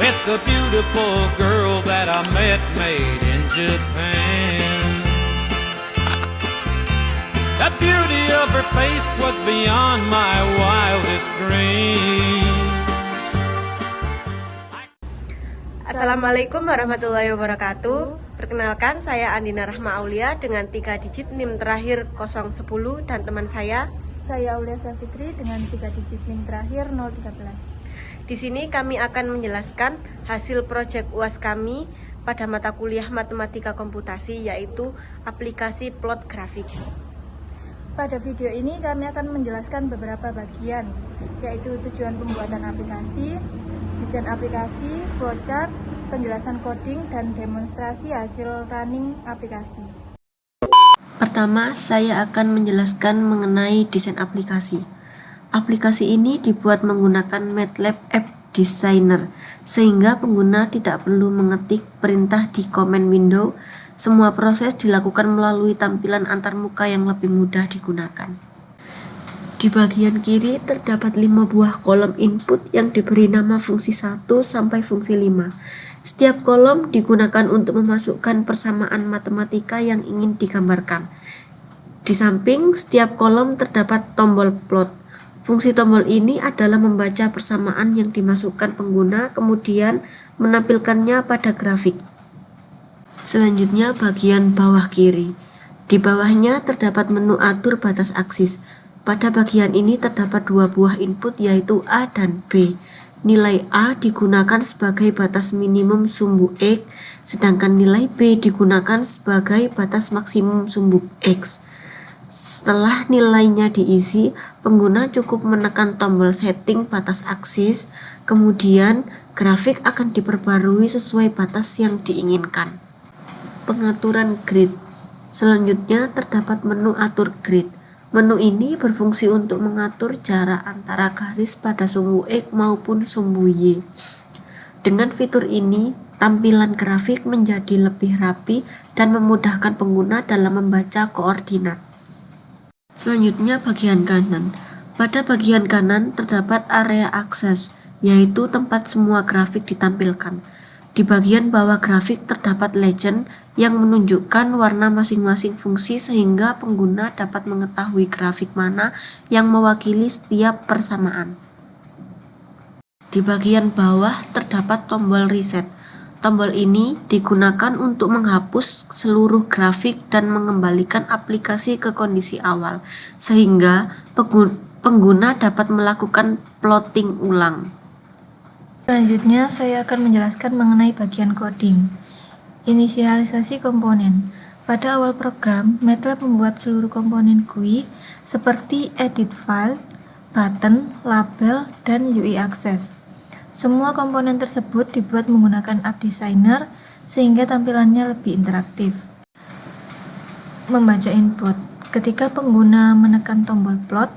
with the beautiful girl that I met made in Japan. The beauty of her face was beyond my wildest dreams. Assalamualaikum warahmatullahi wabarakatuh. Perkenalkan, saya Andina Rahma Aulia dengan 3 digit NIM terakhir 010 dan teman saya Aulia Safitri dengan 3 digit NIM terakhir 013. Di sini kami akan menjelaskan hasil proyek UAS kami pada mata kuliah Matematika Komputasi, yaitu aplikasi plot grafik. Pada video ini kami akan menjelaskan beberapa bagian, yaitu tujuan pembuatan aplikasi, desain aplikasi, flowchart, penjelasan coding, dan demonstrasi hasil running aplikasi. Pertama, saya akan menjelaskan mengenai desain aplikasi. Aplikasi ini dibuat menggunakan MATLAB App Designer, sehingga pengguna tidak perlu mengetik perintah di command window. Semua proses dilakukan melalui tampilan antarmuka yang lebih mudah digunakan. Di bagian kiri terdapat 5 buah kolom input yang diberi nama fungsi 1 sampai fungsi 5. Setiap kolom digunakan untuk memasukkan persamaan matematika yang ingin digambarkan. Di samping setiap kolom terdapat tombol plot. Fungsi tombol ini adalah membaca persamaan yang dimasukkan pengguna, kemudian menampilkannya pada grafik. Selanjutnya bagian bawah kiri. Di bawahnya terdapat menu atur batas aksis. Pada bagian ini terdapat 2 buah input, yaitu A dan B. Nilai A digunakan sebagai batas minimum sumbu X, sedangkan nilai B digunakan sebagai batas maksimum sumbu X. Setelah nilainya diisi, pengguna cukup menekan tombol setting batas aksis, kemudian grafik akan diperbarui sesuai batas yang diinginkan. Pengaturan grid. Selanjutnya terdapat menu atur grid. Menu ini berfungsi untuk mengatur jarak antara garis pada sumbu X maupun sumbu Y. Dengan fitur ini, tampilan grafik menjadi lebih rapi dan memudahkan pengguna dalam membaca koordinat. Selanjutnya bagian kanan. Pada bagian kanan terdapat area akses, yaitu tempat semua grafik ditampilkan. Di bagian bawah grafik terdapat legend yang menunjukkan warna masing-masing fungsi sehingga pengguna dapat mengetahui grafik mana yang mewakili setiap persamaan. Di bagian bawah terdapat tombol reset. Tombol ini digunakan untuk menghapus seluruh grafik dan mengembalikan aplikasi ke kondisi awal, sehingga pengguna dapat melakukan plotting ulang. Selanjutnya saya akan menjelaskan mengenai bagian coding. Inisialisasi komponen. Pada awal program, MATLAB membuat seluruh komponen GUI seperti edit file, button, label, dan UI access. Semua komponen tersebut dibuat menggunakan App Designer sehingga tampilannya lebih interaktif. Membaca input. Ketika pengguna menekan tombol plot,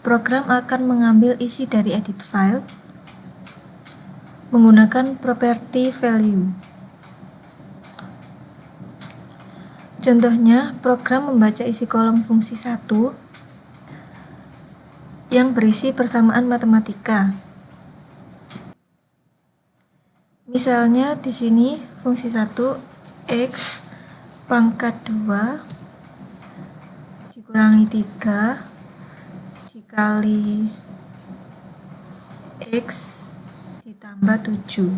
program akan mengambil isi dari edit file menggunakan property value. Contohnya, program membaca isi kolom fungsi 1 yang berisi persamaan matematika. Misalnya di sini fungsi 1 X pangkat 2 dikurangi 3 dikali X ditambah 7.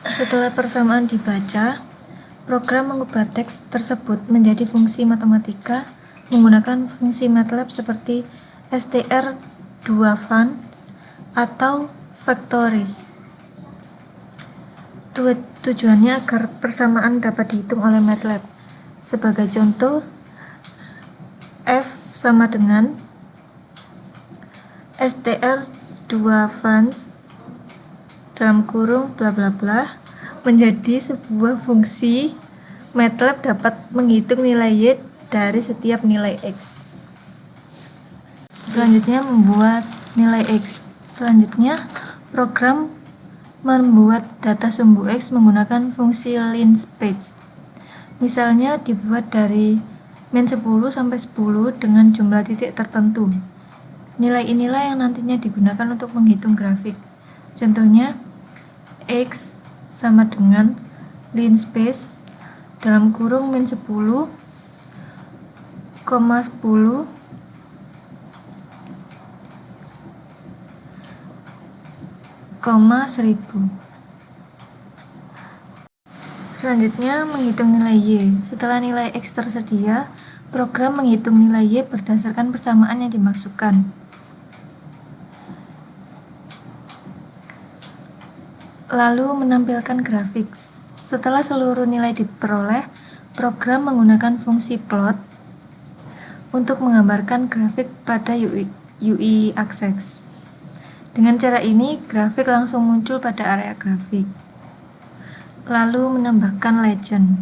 Setelah persamaan dibaca, program mengubah teks tersebut menjadi fungsi matematika menggunakan fungsi MATLAB seperti str2fan atau factories. Tujuannya agar persamaan dapat dihitung oleh MATLAB. Sebagai contoh, F sama dengan str2fan dalam kurung bla bla bla menjadi sebuah fungsi MATLAB dapat menghitung nilai Y dari setiap nilai X. Selanjutnya membuat nilai X. Selanjutnya program membuat data sumbu X menggunakan fungsi linspace. Misalnya dibuat dari min 10 sampai 10 dengan jumlah titik tertentu. Nilai inilah yang nantinya digunakan untuk menghitung grafik. Contohnya, X sama dengan linspace dalam kurung min 10, 10, koma 1000. Selanjutnya, menghitung nilai Y. Setelah nilai X tersedia, program menghitung nilai Y berdasarkan persamaan yang dimasukkan. Lalu menampilkan grafik. Setelah seluruh nilai diperoleh, program menggunakan fungsi plot untuk menggambarkan grafik pada UI Access. Dengan cara ini, grafik langsung muncul pada area grafik. Lalu menambahkan legend.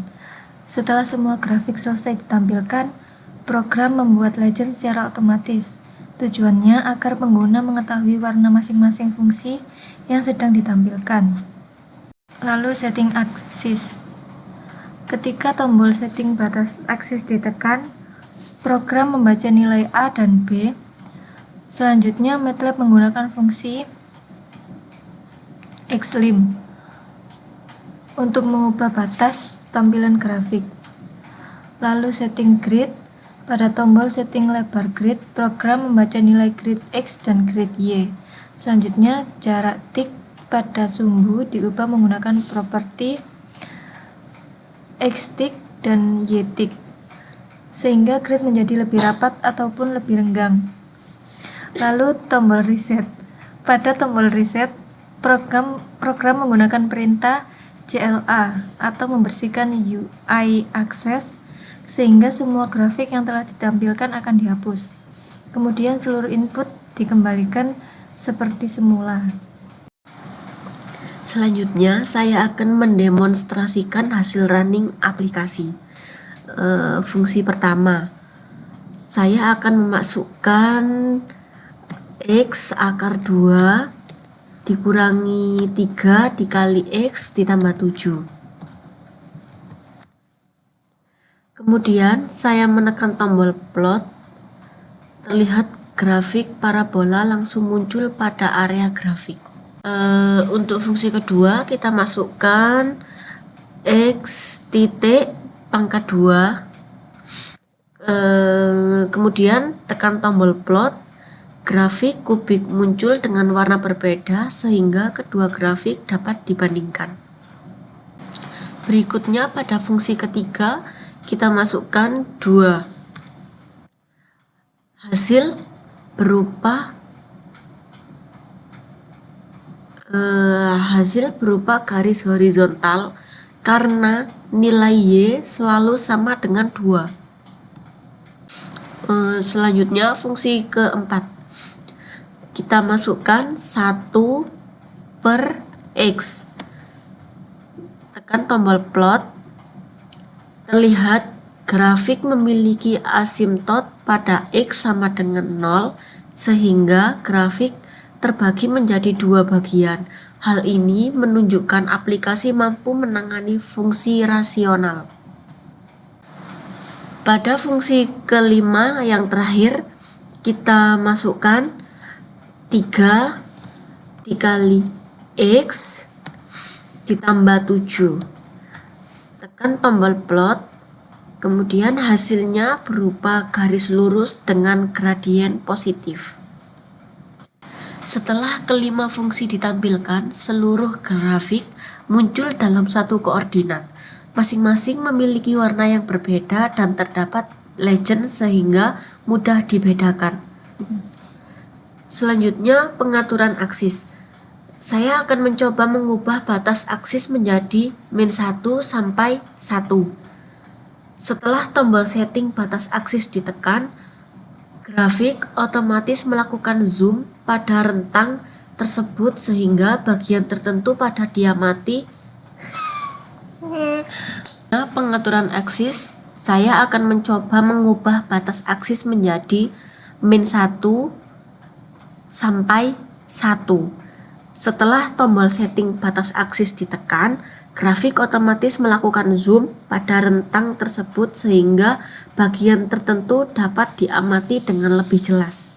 Setelah semua grafik selesai ditampilkan, program membuat legend secara otomatis. Tujuannya agar pengguna mengetahui warna masing-masing fungsi yang sedang ditampilkan. Lalu setting aksis. Ketika tombol setting batas aksis ditekan, program membaca nilai A dan B. Selanjutnya, MATLAB menggunakan fungsi xlim untuk mengubah batas tampilan grafik. Lalu setting grid. Pada tombol setting lebar grid, program membaca nilai grid X dan grid Y. Selanjutnya, jarak tik pada sumbu diubah menggunakan properti X-tik dan Y-tik, sehingga grid menjadi lebih rapat ataupun lebih renggang. Lalu tombol reset. Pada tombol reset, program menggunakan perintah CLA atau membersihkan UI Access sehingga semua grafik yang telah ditampilkan akan dihapus. Kemudian seluruh input dikembalikan seperti semula. Selanjutnya, saya akan mendemonstrasikan hasil running aplikasi. Fungsi pertama, saya akan memasukkan X akar 2 dikurangi 3 dikali X ditambah 7. Kemudian saya menekan tombol plot. Terlihat grafik parabola langsung muncul pada area grafik. Untuk fungsi kedua, kita masukkan X titik pangkat 2. Kemudian tekan tombol plot. Grafik kubik muncul dengan warna berbeda sehingga kedua grafik dapat dibandingkan. Berikutnya pada fungsi ketiga kita masukkan 2. Hasil berupa garis horizontal karena nilai Y selalu sama dengan 2. Selanjutnya fungsi keempat. Kita masukkan 1 per X. Tekan tombol plot. Terlihat grafik memiliki asimtot pada X sama dengan 0 sehingga grafik terbagi menjadi 2 bagian. Hal ini menunjukkan aplikasi mampu menangani fungsi rasional. Pada fungsi kelima yang terakhir, kita masukkan 3 dikali X ditambah 7. Tekan tombol plot, kemudian hasilnya berupa garis lurus dengan gradien positif. Setelah kelima fungsi ditampilkan, seluruh grafik muncul dalam satu koordinat. Masing-masing memiliki warna yang berbeda dan terdapat legend sehingga mudah dibedakan. Selanjutnya, pengaturan aksis. Saya akan mencoba mengubah batas aksis menjadi -1 sampai 1. Setelah tombol setting batas aksis ditekan, grafik otomatis melakukan zoom pada rentang tersebut sehingga bagian tertentu pada diamati. Pengaturan aksis, saya akan mencoba mengubah batas aksis menjadi -1 sampai 1. Setelah tombol setting batas aksis ditekan, grafik otomatis melakukan zoom pada rentang tersebut sehingga bagian tertentu dapat diamati dengan lebih jelas.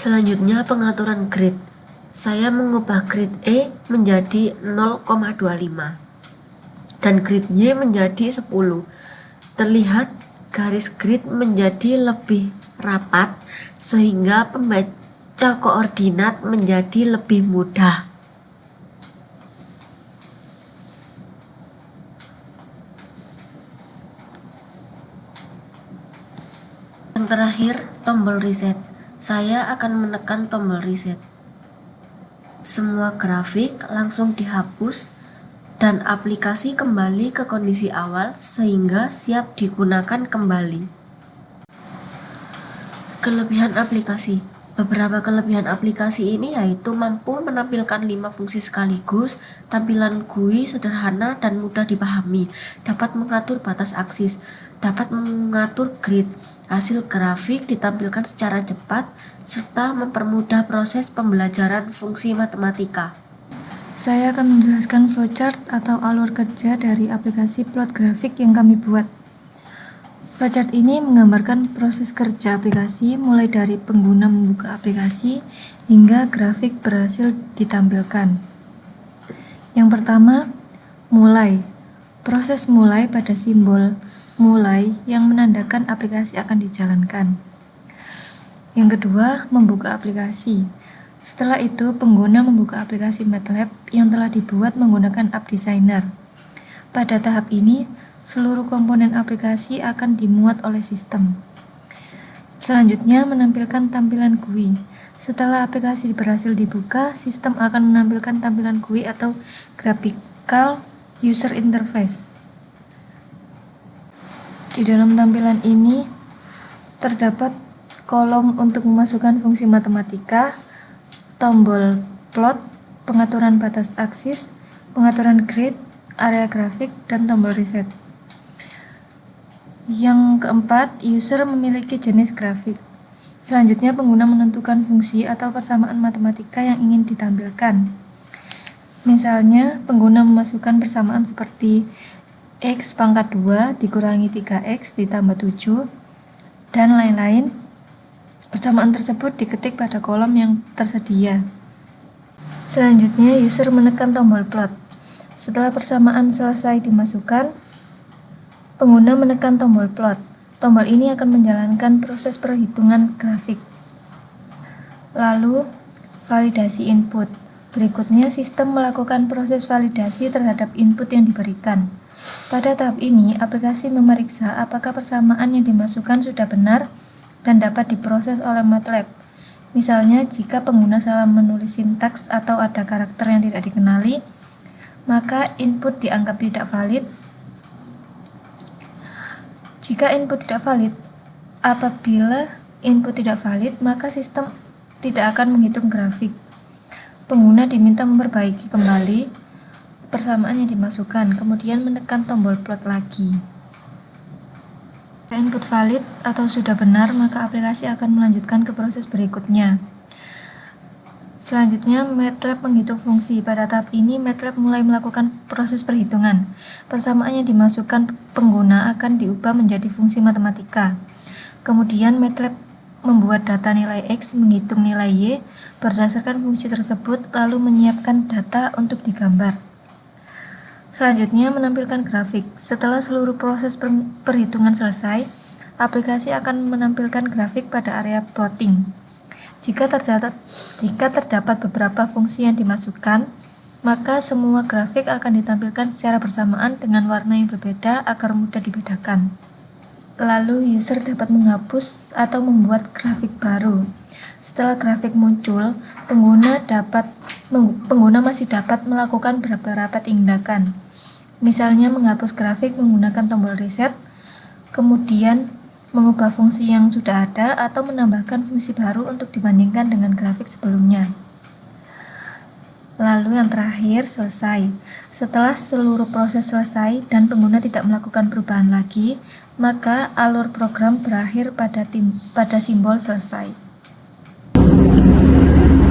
Selanjutnya pengaturan grid. Saya mengubah grid E menjadi 0,25 dan grid Y menjadi 10. Terlihat garis grid menjadi lebih rapat sehingga pembaca koordinat menjadi lebih mudah. Yang terakhir, tombol reset. Saya akan menekan tombol reset. Semua grafik langsung dihapus dan aplikasi kembali ke kondisi awal sehingga siap digunakan kembali. Kelebihan aplikasi. Beberapa kelebihan aplikasi ini yaitu mampu menampilkan 5 fungsi sekaligus, tampilan GUI sederhana dan mudah dipahami, dapat mengatur batas aksis, dapat mengatur grid, hasil grafik ditampilkan secara cepat, serta mempermudah proses pembelajaran fungsi matematika. Saya akan menjelaskan flowchart atau alur kerja dari aplikasi plot grafik yang kami buat. Flowchart ini menggambarkan proses kerja aplikasi mulai dari pengguna membuka aplikasi hingga grafik berhasil ditampilkan. Yang pertama, mulai. Proses mulai pada simbol mulai yang menandakan aplikasi akan dijalankan. Yang kedua, membuka aplikasi. Setelah itu, pengguna membuka aplikasi MATLAB yang telah dibuat menggunakan App Designer. Pada tahap ini, seluruh komponen aplikasi akan dimuat oleh sistem. Selanjutnya, menampilkan tampilan GUI. Setelah aplikasi berhasil dibuka, sistem akan menampilkan tampilan GUI atau Graphical User Interface. Di dalam tampilan ini, terdapat kolom untuk memasukkan fungsi matematika, tombol plot, pengaturan batas aksis, pengaturan grid, area grafik, dan tombol reset. Yang keempat, user memiliki jenis grafik. Selanjutnya, pengguna menentukan fungsi atau persamaan matematika yang ingin ditampilkan. Misalnya, pengguna memasukkan persamaan seperti X pangkat 2 dikurangi 3X ditambah 7, dan lain-lain. Persamaan tersebut diketik pada kolom yang tersedia. Selanjutnya, user menekan tombol plot. Setelah persamaan selesai dimasukkan, pengguna menekan tombol plot. Tombol ini akan menjalankan proses perhitungan grafik. Lalu, validasi input. Berikutnya, sistem melakukan proses validasi terhadap input yang diberikan. Pada tahap ini, aplikasi memeriksa apakah persamaan yang dimasukkan sudah benar dan dapat diproses oleh MATLAB. Misalnya, jika pengguna salah menulis sintaks atau ada karakter yang tidak dikenali, maka input dianggap tidak valid. Jika input tidak valid, apabila input tidak valid, maka sistem tidak akan menghitung grafik. Pengguna diminta memperbaiki kembali persamaan yang dimasukkan, kemudian menekan tombol plot lagi. Jika input valid atau sudah benar, maka aplikasi akan melanjutkan ke proses berikutnya. Selanjutnya, MATLAB menghitung fungsi. Pada tahap ini, MATLAB mulai melakukan proses perhitungan. Persamaan yang dimasukkan pengguna akan diubah menjadi fungsi matematika. Kemudian, MATLAB membuat data nilai X, menghitung nilai Y berdasarkan fungsi tersebut, lalu menyiapkan data untuk digambar. Selanjutnya, menampilkan grafik. Setelah seluruh proses perhitungan selesai, aplikasi akan menampilkan grafik pada area plotting. Jika terdapat beberapa fungsi yang dimasukkan, maka semua grafik akan ditampilkan secara bersamaan dengan warna yang berbeda agar mudah dibedakan. Lalu, user dapat menghapus atau membuat grafik baru. Setelah grafik muncul, pengguna masih dapat melakukan beberapa tindakan. Misalnya, menghapus grafik menggunakan tombol reset, kemudian mengubah fungsi yang sudah ada atau menambahkan fungsi baru untuk dibandingkan dengan grafik sebelumnya. Lalu yang terakhir, selesai. Setelah seluruh proses selesai dan pengguna tidak melakukan perubahan lagi, maka alur program berakhir pada simbol selesai.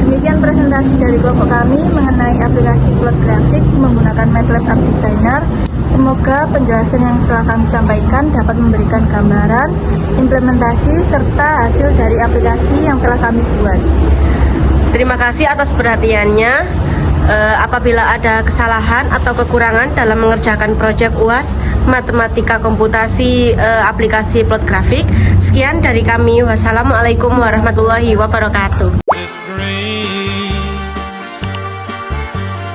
Demikian presentasi dari kelompok kami mengenai aplikasi plot grafik menggunakan MATLAB App Designer. Semoga penjelasan yang telah kami sampaikan dapat memberikan gambaran, implementasi, serta hasil dari aplikasi yang telah kami buat. Terima kasih atas perhatiannya. Apabila ada kesalahan atau kekurangan dalam mengerjakan proyek UAS Matematika Komputasi aplikasi plot grafik, sekian dari kami. Wassalamualaikum warahmatullahi wabarakatuh. This dream,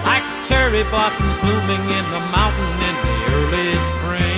like cherry blossoms blooming in the mountain in the early spring.